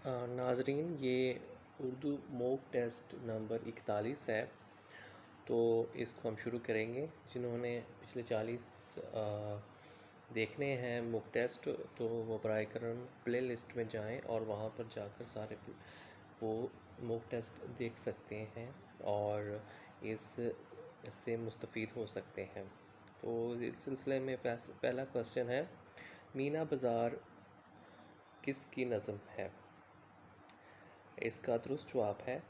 नाजरीन, ये Urdu mock test number 41 है। तो इसको हम शुरू करेंगे। जिन्होंने पिछले 40 देखने हैं मॉक टेस्ट, तो वो बराए करम प्ले लिस्ट में जाएं और वहाँ पर जाकर सारे वो मॉक टेस्ट देख सकते हैं और इससे मुस्तफ़ीद हो सकते हैं। तो इस सिलसिले में पहला क्वेश्चन है, मीना बाज़ार किसकी नज़म है? इसका दुरुस्त जवाब है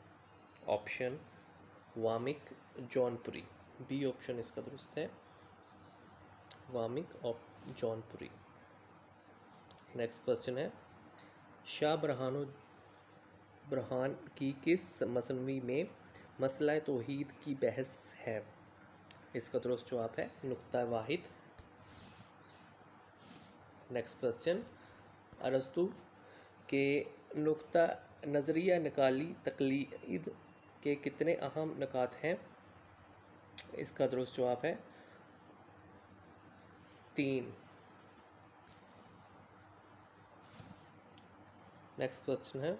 option Wamiq Jaunpuri. B option इसका दुरुस्त है, वामिक जौनपुरी। नेक्स्ट क्वेश्चन है, शाह बुरहान की किस मसनवी में मसला तौहीद की बहस है? इसका दुरुस्त जवाब है नुक्ता वाहिद। नेक्स्ट क्वेश्चन, अरस्तु के नुक्ता नज़रिया निकाली तकलीद के कितने अहम नुकात हैं? इसका दुरुस्त जवाब है 3। नेक्स्ट क्वेश्चन है,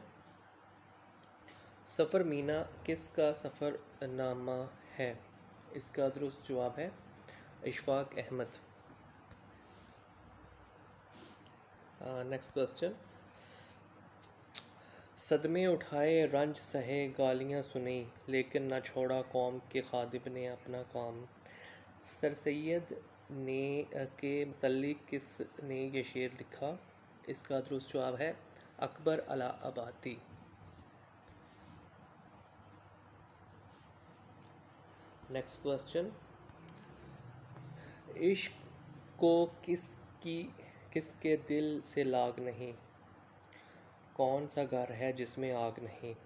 सफ़र मीना किसका सफ़रनामा है? इसका दुरुस्त जवाब है इशफाक अहमद। नेक्स्ट क्वेश्चन, सदमे उठाए रंज सहे गालियाँ सुनी लेकिन न छोड़ा कौम के खादिम ने अपना काम। सर सैयद ने के मुतल्लिक किस ने ये शेर लिखा? इसका दुरुस्त जवाब है अकबर अलाहाबादी। नेक्स्ट क्वेश्चन, इश्क को किसके दिल से लाग नहीं? कौन सा घर है जिसमें आग नहीं?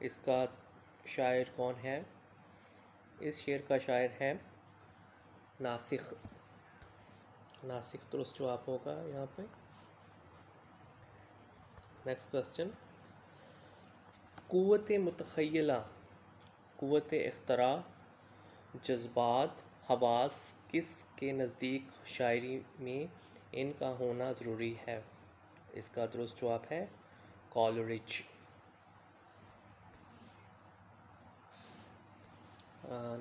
इसका शायर कौन है? इस शेर का शायर है नासिख। दुरुस्त जवाब होगा यहाँ पे। नेक्स्ट क्वेश्चन, क़ुव्वत मुतख़य्यला, क़ुव्वत इख्तरा, जज्बात, हवास किस के नज़दीक शायरी में इनका होना ज़रूरी है? इसका दुरुस्त जवाब है कॉलरिज।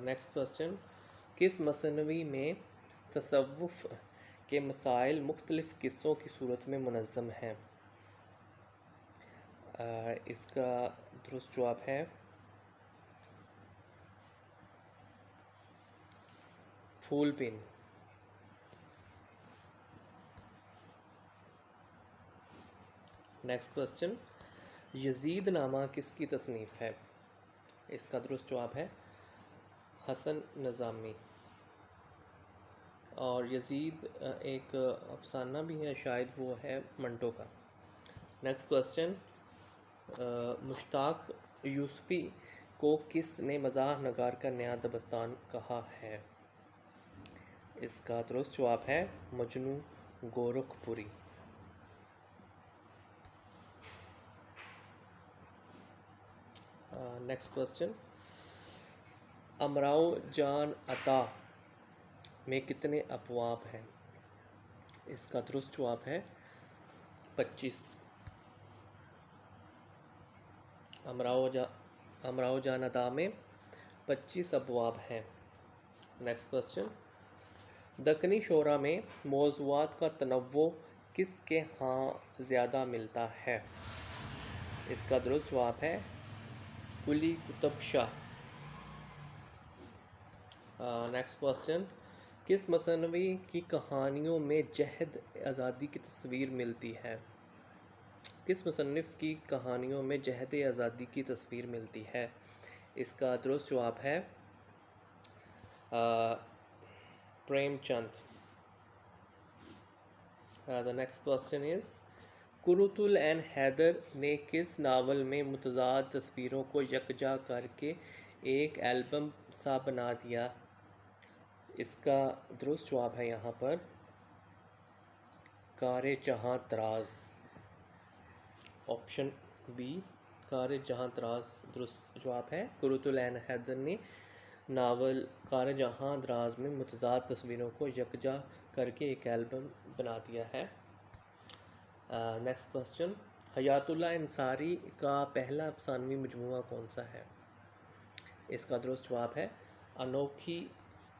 नेक्स्ट क्वेश्चन, किस मसनवी में तसव्वुफ़ के मसाइल मुख्तलिफ़ किस्सों की सूरत में मुनज़्ज़म हैं? इसका दुरुस्त जवाब है फूलपिन। नेक्स्ट क्वेश्चन, यजीद नामा किसकी तसनीफ़ है? इसका दुरुस्त जवाब है हसन नज़ामी। और यजीद एक अफसाना भी है, शायद वो है मंटो का। नेक्स्ट क्वेश्चन, मुश्ताक यूसुफ़ी को किस ने मज़ाह नगार का नया दबस्तान कहा है? इसका दुरुस्त जवाब है मजनू गोरखपुरी। नेक्स्ट क्वेश्चन, अमराओ जान अता में कितने अबवाब हैं? इसका दुरुस्त जवाब है 25। अमराओ जान अता में 25 अबवाब हैं। नेक्स्ट क्वेश्चन, दक्कनी शोरा में मौज़ूआत का तनव्वुअ किसके यहाँ ज़्यादा मिलता है? इसका दुरुस्त जवाब है कुली कुतुब शाह। नेक्स्ट क्वेश्चन, किस मसनवी की कहानियों में जहद आज़ादी की तस्वीर मिलती है? किस मुसन्निफ़ की कहानियों में जहद आज़ादी की तस्वीर मिलती है? इसका दुरुस्त जवाब है Premchand. The next question is, Qurratulain Hyder ने किस नावल में मुतज़ाद तस्वीरों को यकजा करके एक एल्बम सा बना दिया? इसका दुरुस्त जवाब है यहाँ पर कारे जहाँ तराज। ऑप्शन बी कारे जहाँ तराज दुरुस्त जवाब है। कुरुतुल एन हैदर ने नावल कारे जहाँ तराज में मुतज़ाद तस्वीरों को यकजा करके एक एल्बम बना दिया है। नेक्स्ट क्वेश्चन, हयातुल्लाह अंसारी का पहला अफसानवी मजमूआ कौन सा है? इसका दुरुस्त जवाब है अनोखी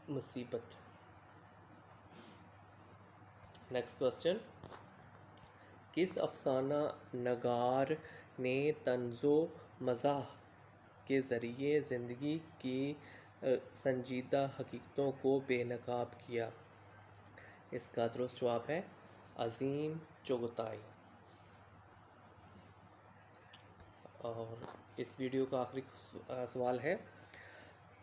मुसीबत। नेक्स्ट क्वेश्चन, किस अफसाना नगार ने तंज़ो मज़ाह के ज़रिए ज़िंदगी की संजीदा हकीकतों को बेनकाब किया? इसका दुरुस्त जवाब है अज़ीम चुगताई। और इस वीडियो का आखिरी सवाल है,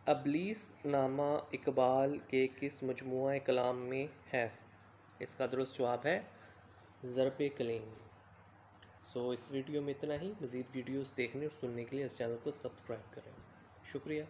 अबलीस नामा इकबाल के किस मजमूआ कलाम में है? इसका दुरुस्त जवाब है ज़रब कलीम। सो इस वीडियो में इतना ही। मज़ीद वीडियोस देखने और सुनने के लिए इस चैनल को सब्सक्राइब करें। शुक्रिया।